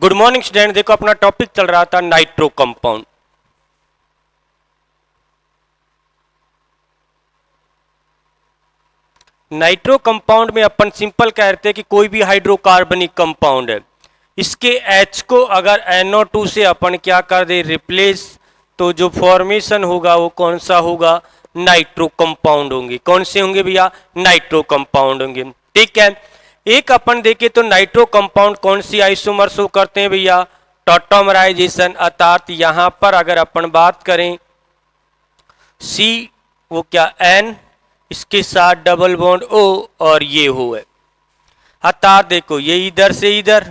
Good morning student. देखो अपना topic चल रहा था नाइट्रो कंपाउंड। नाइट्रो कंपाउंड में अपन सिंपल कहते हैं कि कोई भी हाइड्रोकार्बनिक कंपाउंड है, इसके H को अगर NO2 से अपन क्या कर दे रिप्लेस, तो जो फॉर्मेशन होगा वो कौन सा होगा, नाइट्रो कंपाउंड होंगे। कौन से होंगे भैया, नाइट्रो कंपाउंड होंगे। ठीक है, एक अपन देखें तो नाइट्रो कंपाउंड कौन सी आइसोमर शो करते हैं भैया, टॉटोमराइजेशन। अर्थात यहां पर अगर अपन बात करें C वो क्या N, इसके साथ डबल बॉन्ड O और ये हो है। अर्थात देखो ये इधर से इधर,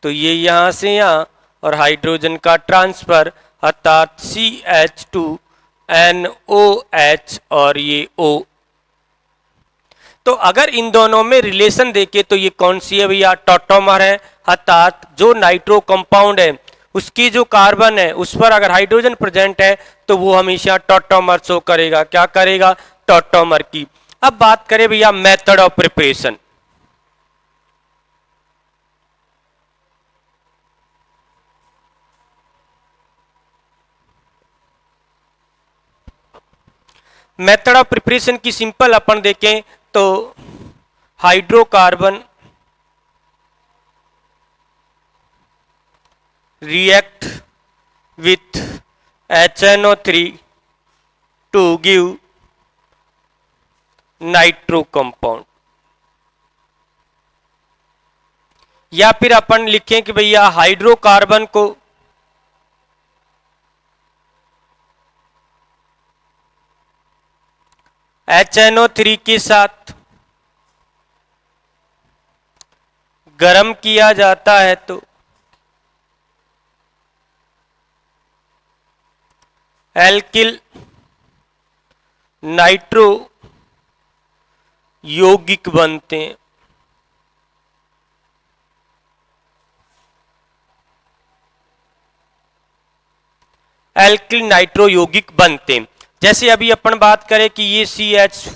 तो ये यहां से यहां, और हाइड्रोजन का ट्रांसफर, अर्थात CH2NOH और ये O। तो अगर इन दोनों में रिलेशन देखे तो ये कौन सी है भैया, टॉटोमर है। अर्थात जो नाइट्रो कंपाउंड है उसकी जो कार्बन है उस पर अगर हाइड्रोजन प्रेजेंट है तो वो हमेशा टॉटोमर शो करेगा। क्या करेगा, टॉटोमर की। अब बात करें भैया method of preparation. Method of preparation की सिंपल अपन देखें तो hydrocarbon react with HNO3 to give nitro compound. या फिर अपन लिखें कि भैया हाइड्रोकार्बन को HNO3 के साथ गर्म किया जाता है तो एल्किल नाइट्रो यौगिक बनते हैं। एल्किल नाइट्रो यौगिक बनते हैं। जैसे अभी अपन बात करें कि ये CH,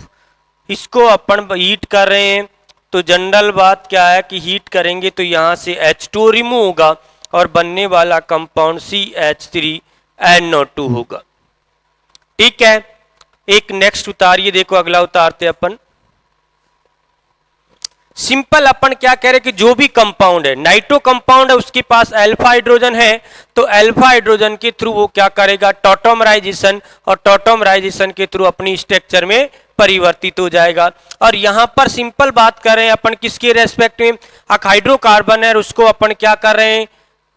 इसको अपन हीट कर रहे हैं तो जनरल बात क्या है कि हीट करेंगे तो यहां से H2 रिमूव होगा और बनने वाला कंपाउंड CH3NO2 होगा। ठीक है, एक नेक्स्ट उतारिए, देखो अगला उतारते अपन। सिंपल अपन क्या कह रहे हैं कि जो भी कंपाउंड है, नाइट्रो कंपाउंड है, उसके पास अल्फा हाइड्रोजन है तो अल्फा हाइड्रोजन के थ्रू वो क्या करेगा, टॉटोमराइजेशन, और टॉटोमराइजेशन के थ्रू अपनी स्ट्रक्चर में परिवर्तित हो जाएगा। और यहां पर सिंपल बात कर रहे हैं अपन किसके रेस्पेक्ट में, एक हाइड्रोकार्बन है उसको अपन क्या कर रहे हैं,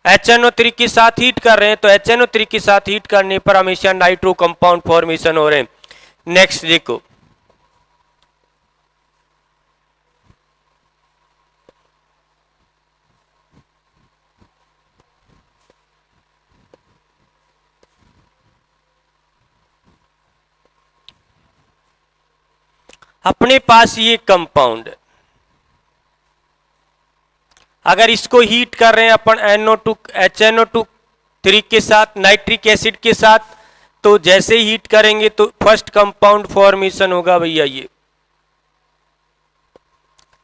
HNO3 के साथ हीट कर रहे हैं, तो HNO3 के साथ हीट करने पर हमेशा नाइट्रो कंपाउंड फॉर्मेशन हो रहे हैं। नेक्स्ट देखो, अपने पास ये कंपाउंड है, अगर इसको हीट कर रहे हैं अपन HNO3 के साथ नाइट्रिक एसिड के साथ, तो जैसे हीट करेंगे तो फर्स्ट कंपाउंड फॉर्मेशन होगा भैया ये,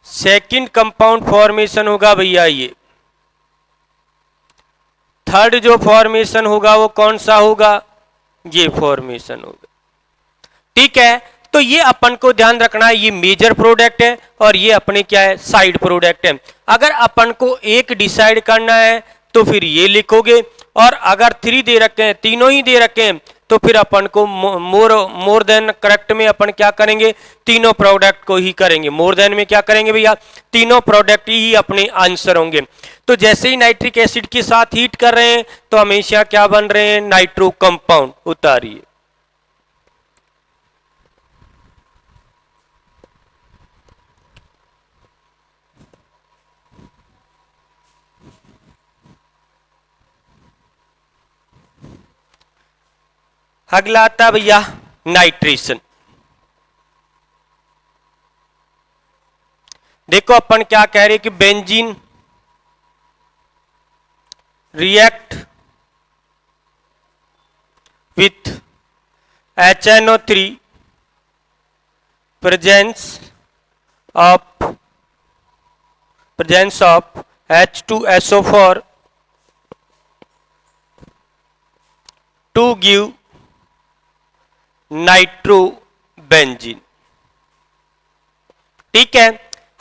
सेकंड कंपाउंड फॉर्मेशन होगा भैया ये, थर्ड जो फॉर्मेशन होगा वो कौन सा होगा, ये फॉर्मेशन होगा। ठीक है, तो ये अपन को ध्यान रखना है, ये मेजर प्रोडक्ट है और ये अपने क्या है, साइड प्रोडक्ट है। अगर अपन को एक डिसाइड करना है तो फिर ये लिखोगे, और अगर 3 दे रखे हैं, तीनों ही दे रखे हैं, तो फिर अपन को मोर देन करेक्ट में अपन क्या करेंगे, तीनों प्रोडक्ट को ही करेंगे। मोर देन में क्या करेंगे भैया, तीनों प्रोडक्ट ही अपने आंसर होंगे। तो जैसे ही नाइट्रिक एसिड के साथ हीट कर रहे हैं तो हमेशा क्या बन रहे हैं, नाइट्रो कंपाउंड। उतारिए, अगला आता भैया नाइट्रेशन। देखो अपन क्या कह रहे हैं कि benzene react with HNO3 presence of H2SO4 to give nitrobenzene. ठीक है,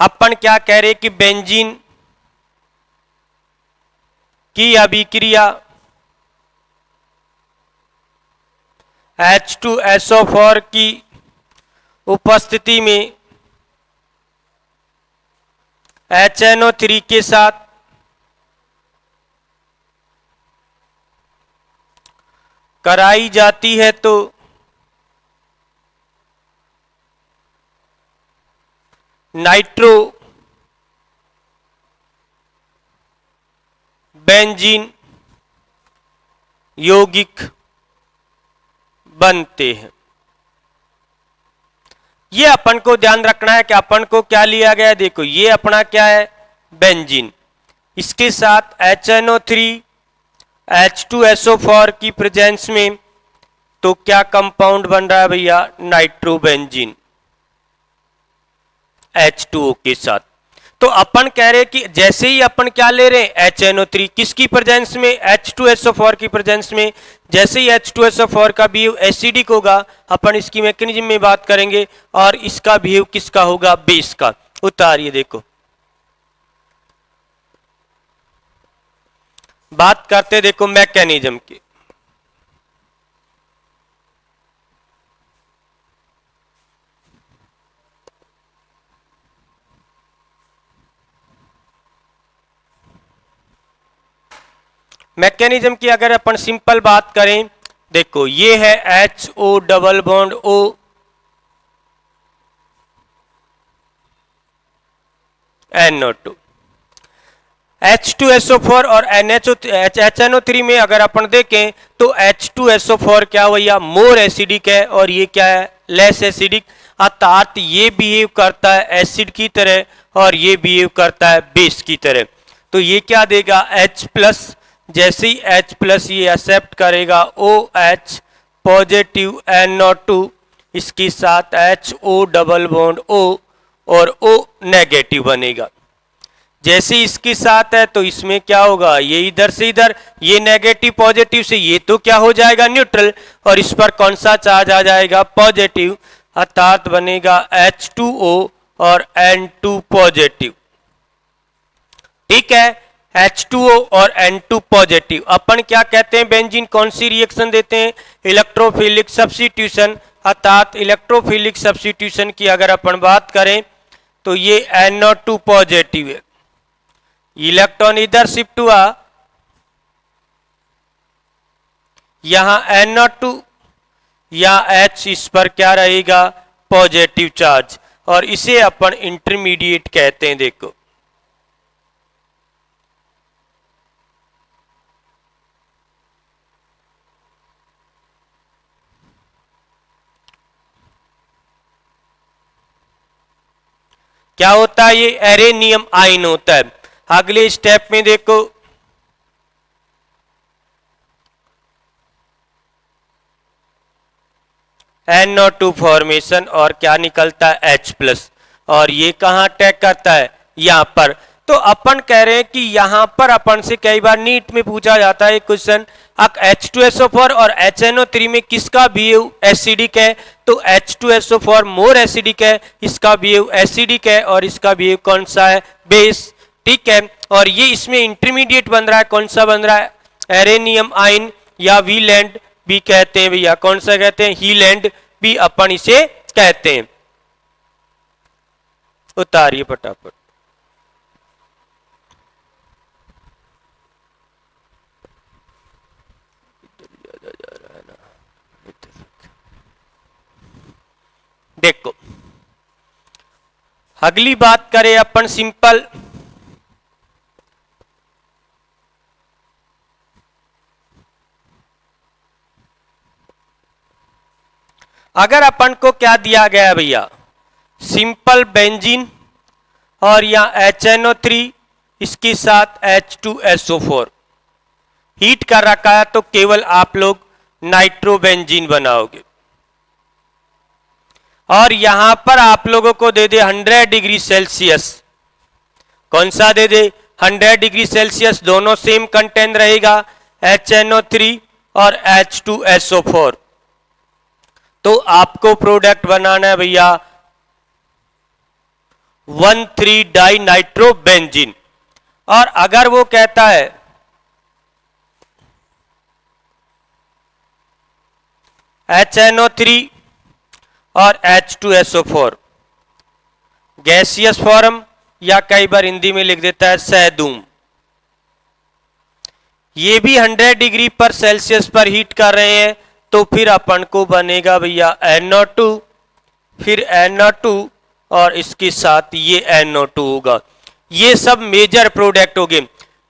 अपन क्या कह रहे कि बेंजीन की अभिक्रिया H2SO4 की उपस्थिति में HNO3 के साथ कराई जाती है तो नाइट्रो बेंजीन यौगिक बनते हैं। ये अपन को ध्यान रखना है कि अपन को क्या लिया गया है। देखो ये अपना क्या है, बेंजीन, इसके साथ HNO3 H2SO4 की प्रेजेंस में तो क्या कंपाउंड बन रहा है भैया, नाइट्रोबेंजीन H2O के साथ। तो अपन कह रहे हैं कि जैसे ही अपन क्या ले रहे हैं, HNO3 किसकी प्रेजेंस में, H2SO4 की प्रेजेंस में। जैसे ही H2SO4 का बिहेव एसिडिक होगा, अपन इसकी मैकेनिज्म में बात करेंगे, और इसका बिहेव किसका होगा, बेस का। उतारिए, देखो बात करते देखो मैकेनिज्म की। मैकेनिज्म की अगर अपन सिंपल बात करें, देखो ये है HO double bond O, NO2, H2SO4 और HNO3 में अगर अपन देखें तो H2SO4 क्या भैया, मोर एसिडिक है, और ये क्या है, लेस एसिडिक। अर्थात ये बिहेव करता है एसिड की तरह और ये बिहेव करता है बेस की तरह। तो ये क्या देगा, H+, जैसे ही H+ ये एक्सेप्ट करेगा OH पॉजिटिव NO2, इसके साथ HO डबल बॉन्ड O और O नेगेटिव बनेगा। जैसे इसके साथ है तो इसमें क्या होगा, ये इधर से इधर, ये नेगेटिव पॉजिटिव से ये तो क्या हो जाएगा, न्यूट्रल, और इस पर कौन सा चार्ज आ जाएगा, पॉजिटिव। अर्थात बनेगा H2O और N2 पॉजिटिव। ठीक है, H2O और N2 पॉजिटिव। अपन क्या कहते हैं, बेंजीन कौन सी रिएक्शन देते हैं, इलेक्ट्रोफिलिक सब्स्टिट्यूशन। अर्थात इलेक्ट्रोफिलिक सब्स्टिट्यूशन की अगर अपन बात करें तो ये NO2 पॉजिटिव है, इलेक्ट्रॉन इधर शिफ्ट हुआ, यहां NO2 या H, इस पर क्या रहेगा, पॉजिटिव चार्ज, और इसे अपन इंटरमीडिएट कहते हैं। देखो क्या होता है, ये एरेनियम आयन होता है। अगले स्टेप में देखो, NO2 फॉर्मेशन और क्या निकलता है, H+, और ये कहां अटैक करता है, यहां पर। तो अपन कह रहे हैं कि यहां पर अपन से कई बार नीट में पूछा जाता है क्वेश्चन, H2SO4 और HNO3 में किसका बिहेव एसिडिक है, तो H2SO4 मोर एसिडिक है, इसका बिहेव एसिडिक है, और इसका बिहेव कौन सा है, बेस। ठीक है, और ये इसमें इंटरमीडिएट बन रहा है, कौन सा बन रहा है, एरेनियम आयन, या वीलैंड भी कहते हैं भैया, कौन सा कहते हैं, हीलैंड भी अपन इसे कहते हैं। उतारिए फटाफट। देखो अगली बात करें अपन सिंपल, अगर अपन को क्या दिया गया भैया, सिंपल बेंजीन और यहाँ HNO3 इसके साथ H2SO4 हीट कर रखा है, तो केवल आप लोग नाइट्रोबेंजीन बनाओगे, और यहां पर आप लोगों को दे दे 100 डिग्री सेल्सियस। कौन सा दे दे, 100 डिग्री सेल्सियस, दोनों सेम कंटेंट रहेगा, HNO3 और H2SO4। तो आपको प्रोडक्ट बनाना है भैया 1,3 डाइनाइट्रोबेंजीन। और अगर वो कहता है HNO3 और H2SO4 गैसियस फॉर्म, या कई बार हिंदी में लिख देता है सैदूम, ये भी 100 डिग्री पर सेल्सियस पर हीट कर रहे हैं, तो फिर अपन को बनेगा भैया NO2, फिर NO2 और इसके साथ ये NO2 होगा। ये सब मेजर प्रोडक्ट हो गए।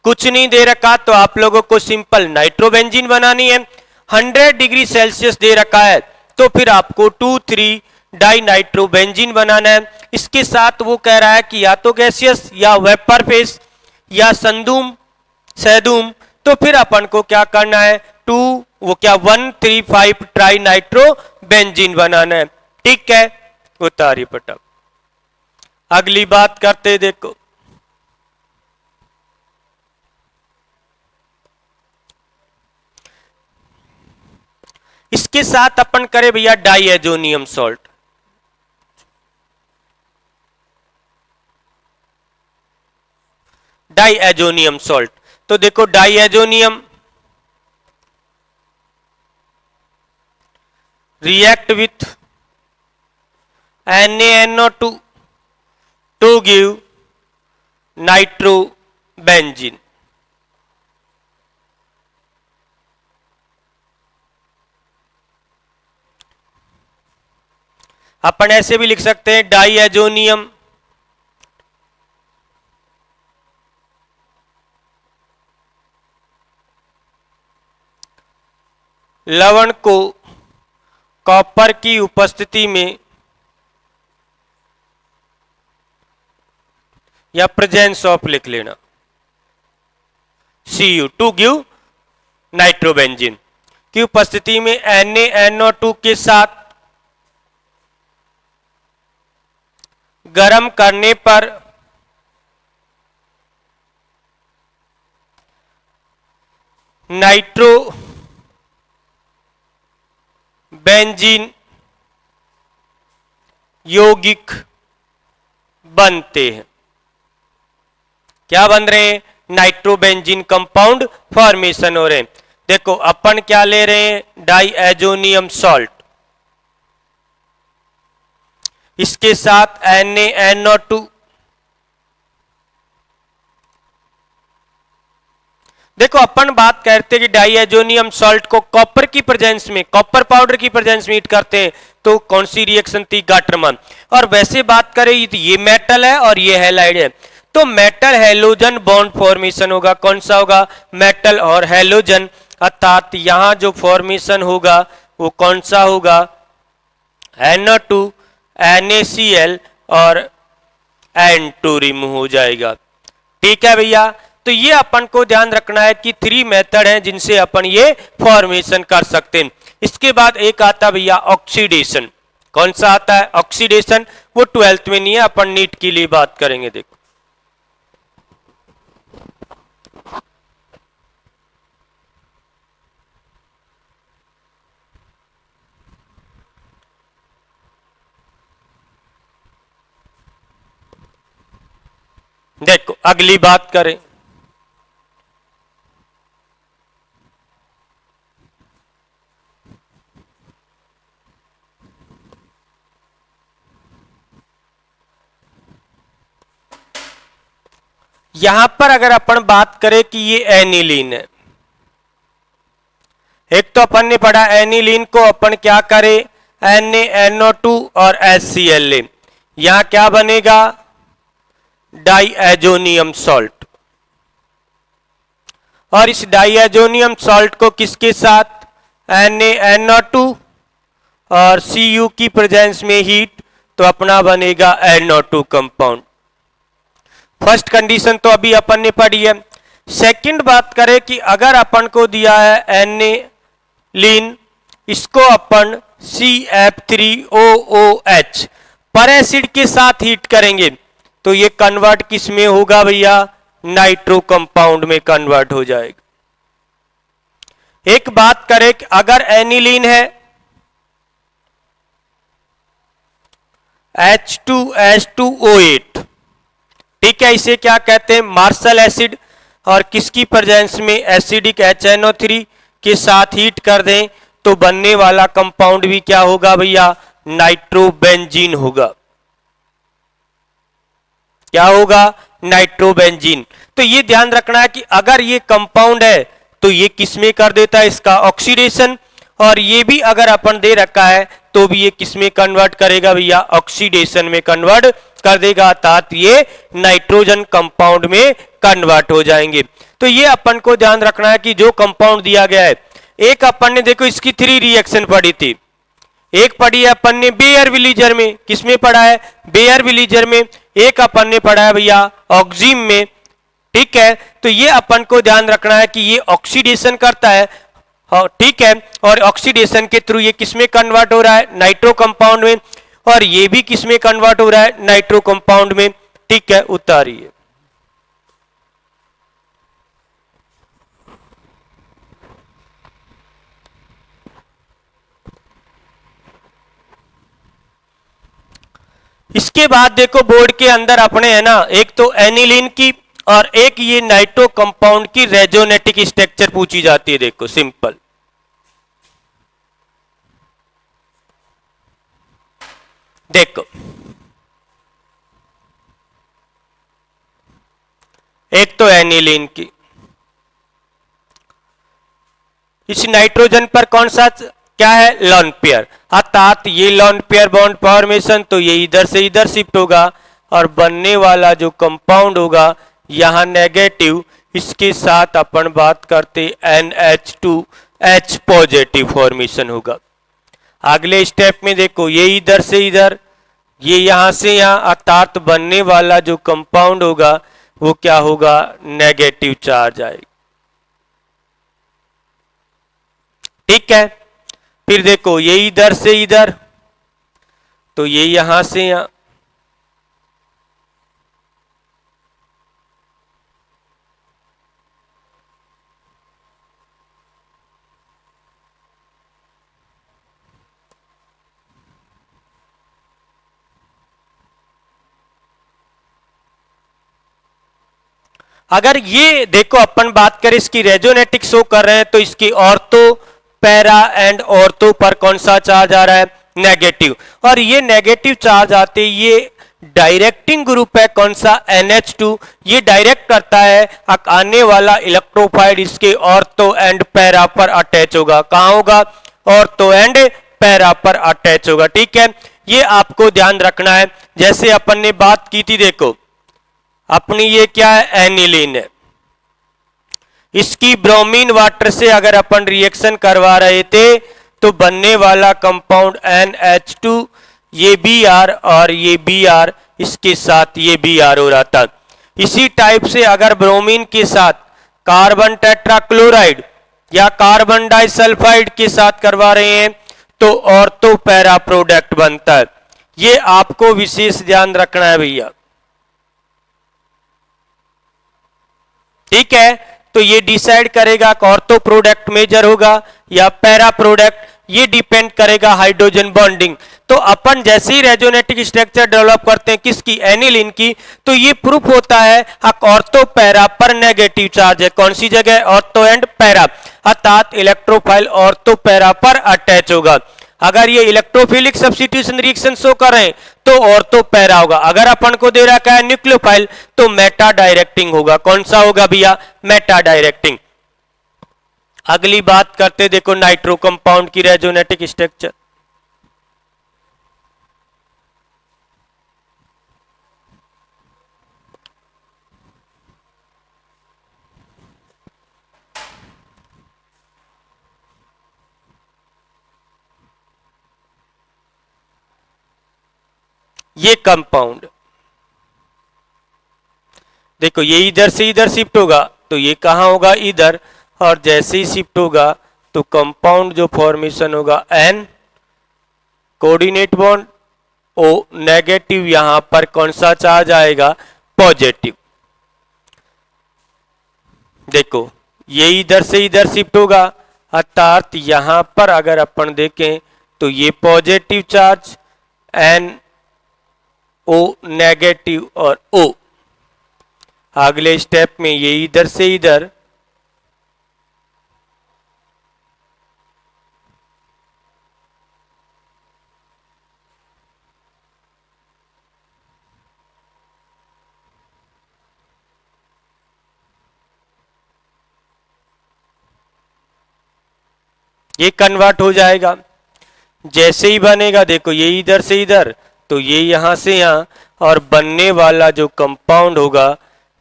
कुछ नहीं दे रखा तो आप लोगों को सिंपल नाइट्रोबेंजीन बनानी है। 100 डिग्री सेल्सियस दे रखा है तो फिर आपको 2,3 डाइनाइट्रोबेंजीन बनाना है। इसके साथ वो कह रहा है कि या तो गैसियस या वेपर फेस या संदूम सैदूम, तो फिर अपन को क्या करना है 1,3,5 ट्राइनाइट्रोबेंजीन बनाना है। ठीक है, उतारी पटक। अगली बात करते देखो, इसके साथ अपन करें भैया डाइएजोनियम सॉल्ट। डाइएजोनियम सॉल्ट, तो देखो diazonium react with NaNO2 to give nitrobenzene। अपन ऐसे भी लिख सकते हैं डाइएजोनियम लवण को कॉपर की उपस्थिति में या प्रेजेंस ऑफ लिख लेना Cu टू गिव नाइट्रोबेंजीन की उपस्थिति में NaNO2 के साथ गर्म करने पर नाइट्रोबेंजीन यौगिक बनते हैं। क्या बन रहे हैं? नाइट्रोबेंजीन कंपाउंड फॉर्मेशन हो रहे हैं। देखो अपन क्या ले रहे हैं, डाइएजोनियम सॉल्ट, इसके साथ NaNO2। देखो अपन बात करते हैं कि डाइएजोनियम सॉल्ट को कॉपर की प्रेजेंस में, कॉपर पाउडर की प्रेजेंस में हीट करते हैं तो कौन सी रिएक्शन थी, गाटरमन। और वैसे बात करें ये मेटल है और ये हैलाइड है, तो मेटल हैलोजन बॉन्ड फॉर्मेशन होगा। कौन सा होगा? मेटल और हैलोजन, अर्थात यहां जो फॉर्मेशन होगा वो कौन सा होगा? NO2 NaCl और N2 रिमूव हो जाएगा। ठीक है भैया, तो ये अपन को ध्यान रखना है कि 3 मेथड हैं जिनसे अपन ये फॉर्मेशन कर सकते हैं। इसके बाद एक आता भैया ऑक्सीडेशन। कौन सा आता है? ऑक्सीडेशन। वो 12th में नहीं है, अपन नीट के लिए बात करेंगे। देखो देखो अगली बात करें, यहां पर अगर अपन बात करें कि ये एनिलीन है, एक तो अपन ने पढ़ा एनिलीन को अपन क्या करें, NaNO2 और HCl ले, यहां क्या बनेगा? Diazonium salt. और इस डाइएजोनियम सॉल्ट को किसके साथ? NaNO2 और Cu की प्रेजेंस में हीट, तो अपना बनेगा NO2 कंपाउंड। फर्स्ट कंडीशन तो अभी अपन ने पढ़ी है। सेकंड बात करें कि अगर अपन को दिया है एनिलीन, इसको अपन CF3OOH पर एसिड के साथ हीट करेंगे तो ये कन्वर्ट किस में होगा भैया? नाइट्रो कंपाउंड में कन्वर्ट हो जाएगा। एक बात करें कि अगर एनिलीन है H2H2O8, ठीक है, इसे क्या कहते हैं, मार्शल एसिड, और किसकी प्रेजेंस में एसिडिक HNO3 के साथ हीट कर दें तो बनने वाला कंपाउंड भी क्या होगा भैया, नाइट्रोबेंजीन होगा। क्या होगा, नाइट्रोबेंजीन। तो ये ध्यान रखना है कि अगर ये कंपाउंड है तो ये किसमें कर देता है, इसका ऑक्सीडेशन, और ये भी अगर अपन दे रखा है तो भी ये किसमें कन्वर्ट करेगा भैया, ऑक्सीडेशन में कन्वर्ट कर देगा, अर्थात ये नाइट्रोजन कंपाउंड में कन्वर्ट हो जाएंगे। तो ये अपन को ध्यान रखना है कि जो कंपाउंड दिया गया है, एक अपन ने देखो इसकी 3 रिएक्शन पढ़ी थी, एक पढ़ी है अपन ने बेयर विलीजर में, किसमें पढ़ा है, बेयर विलीजर में, एक अपन ने पढ़ा है भैया ऑक्जिम में, ठीक है। तो ये अपन को ध्यान रखना है कि ये ऑक्सीडेशन करता है, ठीक है, और ऑक्सीडेशन के थ्रू ये किसमें कन्वर्ट हो रहा है, नाइट्रो कंपाउंड में, और ये भी किसमें कन्वर्ट हो रहा है, नाइट्रो कंपाउंड में, ठीक है। उतारिए, इसके बाद देखो बोर्ड के अंदर अपने है ना, एक तो एनिलीन की और एक ये नाइट्रो कंपाउंड की रेजोनेटिक स्ट्रक्चर पूछी जाती है। देखो सिंपल, देखो एक तो एनिलीन की, इस नाइट्रोजन पर कौन सा क्या है, लोन पेयर, अर्थात ये लोन पेयर बॉन्ड फॉर्मेशन, तो ये इधर से इधर शिफ्ट होगा और बनने वाला जो कंपाउंड होगा यहां नेगेटिव, इसके साथ अपन बात करते NH2H पॉजिटिव फॉर्मेशन होगा। अगले स्टेप में देखो ये इधर से इधर, ये यहां से यहां, अर्थात बनने वाला जो कंपाउंड होगा वो क्या होगा, नेगेटिव चार्ज आएगा, ठीक है। फिर देखो ये इधर से इधर, तो ये यहां से यहां, अगर ये देखो अपन बात करें इसकी रेजोनेटिक शो कर रहे हैं तो इसकी ऑर्थो, पैरा एंड ऑर्थो पर कौन सा चार्ज आ रहा है, नेगेटिव, और ये नेगेटिव चार्ज आते ये डायरेक्टिंग ग्रुप है कौन सा, NH2, ये डायरेक्ट करता है आने वाला इलेक्ट्रोफाइल इसके ऑर्थो एंड पैरा पर अटैच होगा, कहां होगा, ऑर्थो एंड पैरा पर अटैच होगा, ठीक है। ये आपको ध्यान रखना है। जैसे अपन ने बात की थी, देखो अपनी ये क्या है, एनिलीन है, इसकी ब्रोमीन वाटर से अगर अपन रिएक्शन करवा रहे थे तो बनने वाला कंपाउंड NH2, ये Br और ये Br, इसके साथ ये Br हो रहा था। इसी टाइप से अगर ब्रोमीन के साथ कार्बन टेट्राक्लोराइड या कार्बन डाइसल्फाइड के साथ करवा रहे हैं तो ऑर्थो पैरा प्रोडक्ट बनता है। ये आपको विशेष ध्यान रखना है भैया, ठीक है। तो ये डिसाइड करेगा ऑर्थो प्रोडक्ट मेजर होगा या पैरा प्रोडक्ट, ये डिपेंड करेगा हाइड्रोजन बॉन्डिंग। तो अपन जैसे ही रेजोनेटिक स्ट्रक्चर डेवलप करते हैं किसकी, एनिलीन की, तो ये प्रूफ होता है ऑर्थो पैरा पर नेगेटिव चार्ज है, कौन सी जगह, ऑर्थो एंड पैरा, अर्थात इलेक्ट्रोफाइल ऑर्थो पैरा पर अटैच होगा। अगर ये इलेक्ट्रोफिलिक सब्स्टिट्यूशन रिएक्शन शो करें तो ऑर्थो पैरा होगा, अगर अपन को दे रखा है न्यूक्लियोफाइल तो मेटा डायरेक्टिंग होगा, कौन सा होगा भैया, मेटा डायरेक्टिंग। अगली बात करते देखो नाइट्रो कंपाउंड की रेजोनेटिक स्ट्रक्चर, ये कंपाउंड देखो ये इधर से इधर शिफ्ट होगा तो ये कहां होगा, इधर, और जैसे ही शिफ्ट होगा तो कंपाउंड जो फॉर्मेशन होगा N coordinate bond O negative, यहां पर कौन सा चार्ज आएगा, पॉजिटिव। देखो ये इधर से इधर शिफ्ट होगा अर्थात यहां पर अगर अपन देखें तो ये positive charge N O negative और ओ, अगले स्टेप में ये इधर से इधर ये कन्वर्ट हो जाएगा। जैसे ही बनेगा देखो ये इधर से इधर तो ये यहां से यहां, और बनने वाला जो कंपाउंड होगा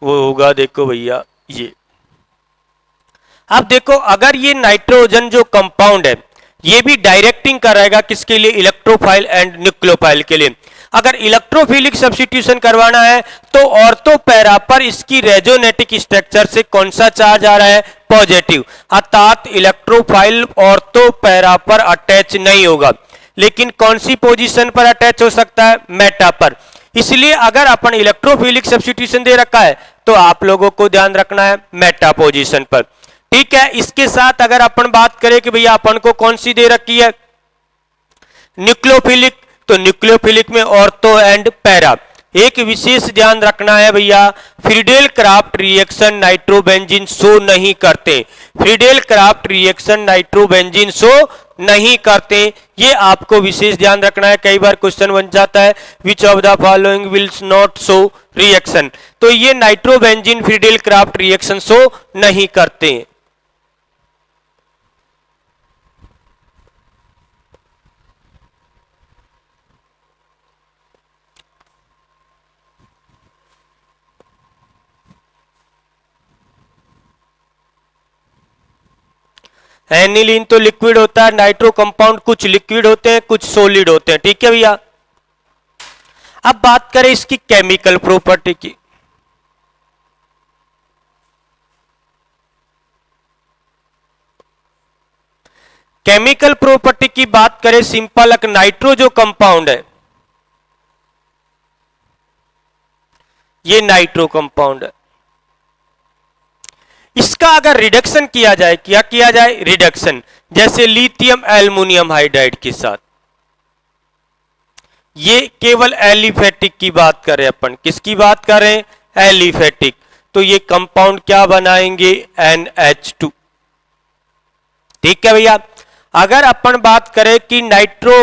वो होगा देखो भैया ये। अब देखो अगर ये नाइट्रोजन जो कंपाउंड है ये भी डायरेक्टिंग कराएगा किसके लिए, इलेक्ट्रोफाइल एंड न्यूक्लियोफाइल के लिए। अगर इलेक्ट्रोफिलिक सब्स्टिट्यूशन करवाना है तो ऑर्थो पैरा पर इसकी रेजोनेटिक स्ट्रक्चर से कौन सा चार्ज आ रहा है, पॉजिटिव, अर्थात इलेक्ट्रोफाइल ऑर्थो पैरा पर अटैच नहीं होगा, लेकिन कौन सी पोजीशन पर अटैच हो सकता है, मेटा पर। इसलिए अगर अपन इलेक्ट्रोफिलिक सब्स्टिट्यूशन दे रखा है तो आप लोगों को ध्यान रखना है मेटा पोजीशन पर। ठीक है, इसके साथ अगर अपन बात करें कि भैया अपन को कौन सी दे रखी है, न्यूक्लियोफिलिक, तो न्यूक्लियोफिलिक में ऑर्थो एंड पैरा। एक विशेष ध्यान रखना है भैया, Friedel craft reaction nitrobenzene show नहीं करते, Friedel craft reaction nitrobenzene show नहीं करते, ये आपको विशेष ध्यान रखना है। कई बार क्वेश्चन बन जाता है which of the following will not show reaction, तो ये nitrobenzene Friedel craft reaction show नहीं करते। एनिलीन तो लिक्विड होता है, नाइट्रो कंपाउंड कुछ लिक्विड होते हैं कुछ सॉलिड होते हैं। ठीक है भैया, अब बात करें इसकी केमिकल प्रॉपर्टी की। केमिकल प्रॉपर्टी की बात करें, सिंपल एक नाइट्रो जो कंपाउंड है ये नाइट्रो कंपाउंड है, इसका अगर रिडक्शन किया जाए, क्या किया जाए, रिडक्शन, जैसे लिथियम एल्युमिनियम हाइड्राइड के साथ, ये केवल एलिफेटिक की बात करें अपन, किसकी बात करें, एलिफेटिक, तो ये कंपाउंड क्या बनाएंगे, NH2। ठीक है भैया, अगर अपन बात करें कि nitro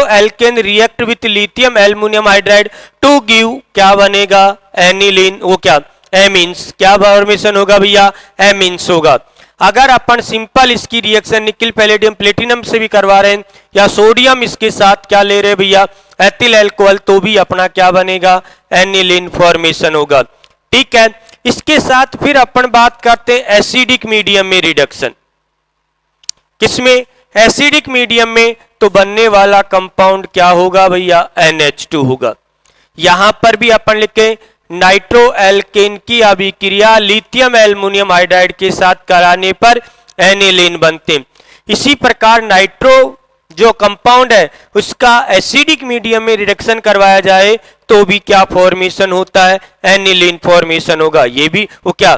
alkene react with lithium aluminium hydride to give क्या बनेगा, एनिलीन, वो क्या, एमीन्स, क्या फॉर्मेशन होगा भैया, एमीन्स होगा। अगर अपन सिंपल इसकी रिएक्शन निकिल पैलेडियम प्लेटिनम से भी करवा रहे हैं या सोडियम इसके साथ क्या ले रहे हैं भैया, एथिल अल्कोहल, तो भी अपना क्या बनेगा, एनिलीन फॉर्मेशन होगा। ठीक है, इसके साथ फिर अपन बात करते हैं एसिडिक मीडियम में रिडक्शन, किसमें, एसिडिक मीडियम में, तो बनने वाला कंपाउंड क्या होगा भैया, NH2 होगा। यहां पर भी अपन लिखे नाइट्रो एल्केन की अभिक्रिया लिथियम एल्युमिनियम हाइड्राइड के साथ कराने पर एनिलीन बनते। इसी प्रकार नाइट्रो जो कंपाउंड है उसका एसिडिक मीडियम में रिडक्शन करवाया जाए तो भी क्या फॉर्मेशन होता है, एनिलीन फॉर्मेशन होगा। ये भी वो क्या,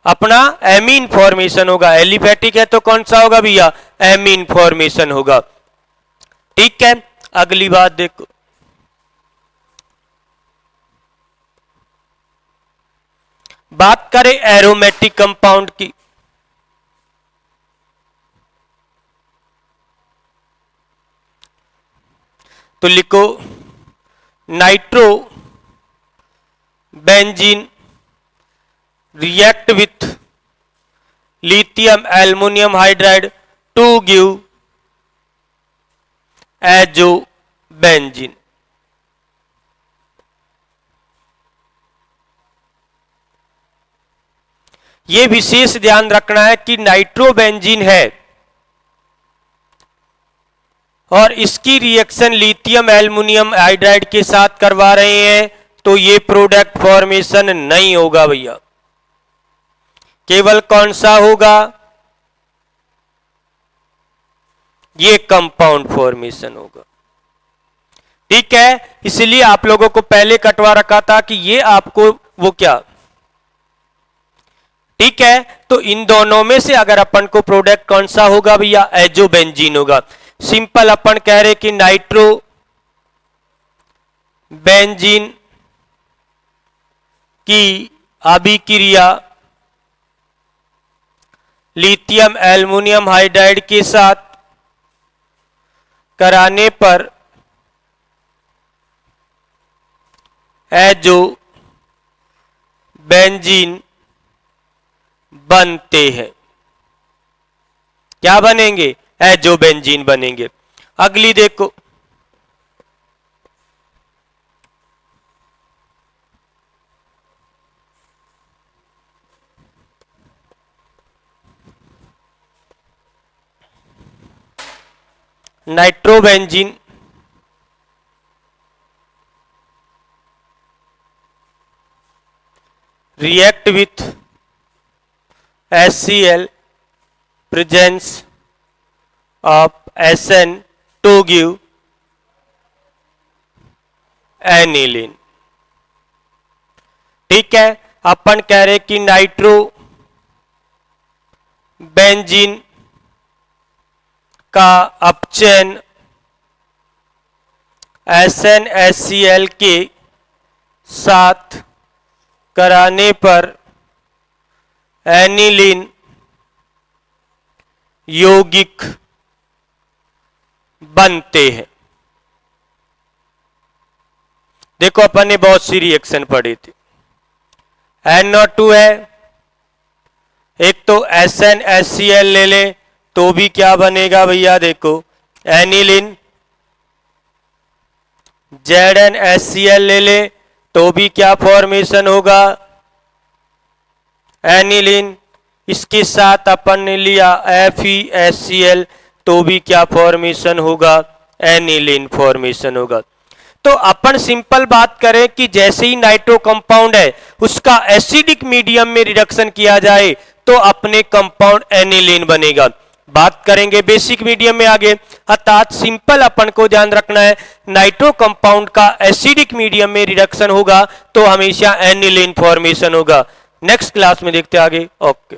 अपना एमीन फॉर्मेशन होगा। एलिफेटिक है तो कौन सा होगा भैया, एमीन फॉर्मेशन होगा। ठीक है, अगली बात देखो, बात करें एरोमेटिक कंपाउंड की, तो लिखो nitrobenzene react with lithium aluminium hydride to give azobenzene. ये विशेष ध्यान रखना है कि नाइट्रोबेंजीन है और इसकी रिएक्शन लिथियम एल्युमिनियम हाइड्राइड के साथ करवा रहे हैं तो ये प्रोडक्ट फॉर्मेशन नहीं होगा भैया, केवल कौन सा होगा, ये कंपाउंड फॉर्मेशन होगा। ठीक है, इसलिए आप लोगों को पहले कटवा रखा था कि ये आपको वो क्या, ठीक है, तो इन दोनों में से अगर अपन को प्रोडक्ट कौन सा होगा भैया, एजोबेंजीन होगा। सिंपल अपन कह रहे कि नाइट्रो बेंजीन की अभिक्रिया लिथियम एल्युमिनियम हाइड्राइड के साथ कराने पर एजो बेंजीन बनते हैं। क्या बनेंगे, एजो बेंजीन बनेंगे। अगली देखो, nitrobenzene react with HCl presence of SN to give aniline। ठीक है, अपन कह रहे कि नाइट्रो बेंजीन का अपचयन SnHCl के साथ कराने पर एनिलीन यौगिक बनते हैं। देखो अपन ने बहुत सी रिएक्शन पढ़ी थी। NO2 है, एक तो SnHCl ले ले तो भी क्या बनेगा भैया, देखो एनिलीन। ZnHCl ले ले तो भी क्या फॉर्मेशन होगा, एनिलीन। इसके साथ अपन ने लिया FeHCl तो भी क्या फॉर्मेशन होगा, एनिलीन फॉर्मेशन होगा। तो अपन सिंपल बात करें कि जैसे ही नाइट्रो कंपाउंड है उसका एसिडिक मीडियम में रिडक्शन किया जाए तो अपने कंपाउंड एनिलीन बनेगा। बात करेंगे बेसिक मीडियम में आगे, अर्थात सिंपल अपन को ध्यान रखना है नाइट्रो कंपाउंड का एसिडिक मीडियम में रिडक्शन होगा तो हमेशा एनिलीन फॉर्मेशन होगा। नेक्स्ट क्लास में देखते आगे। ओके।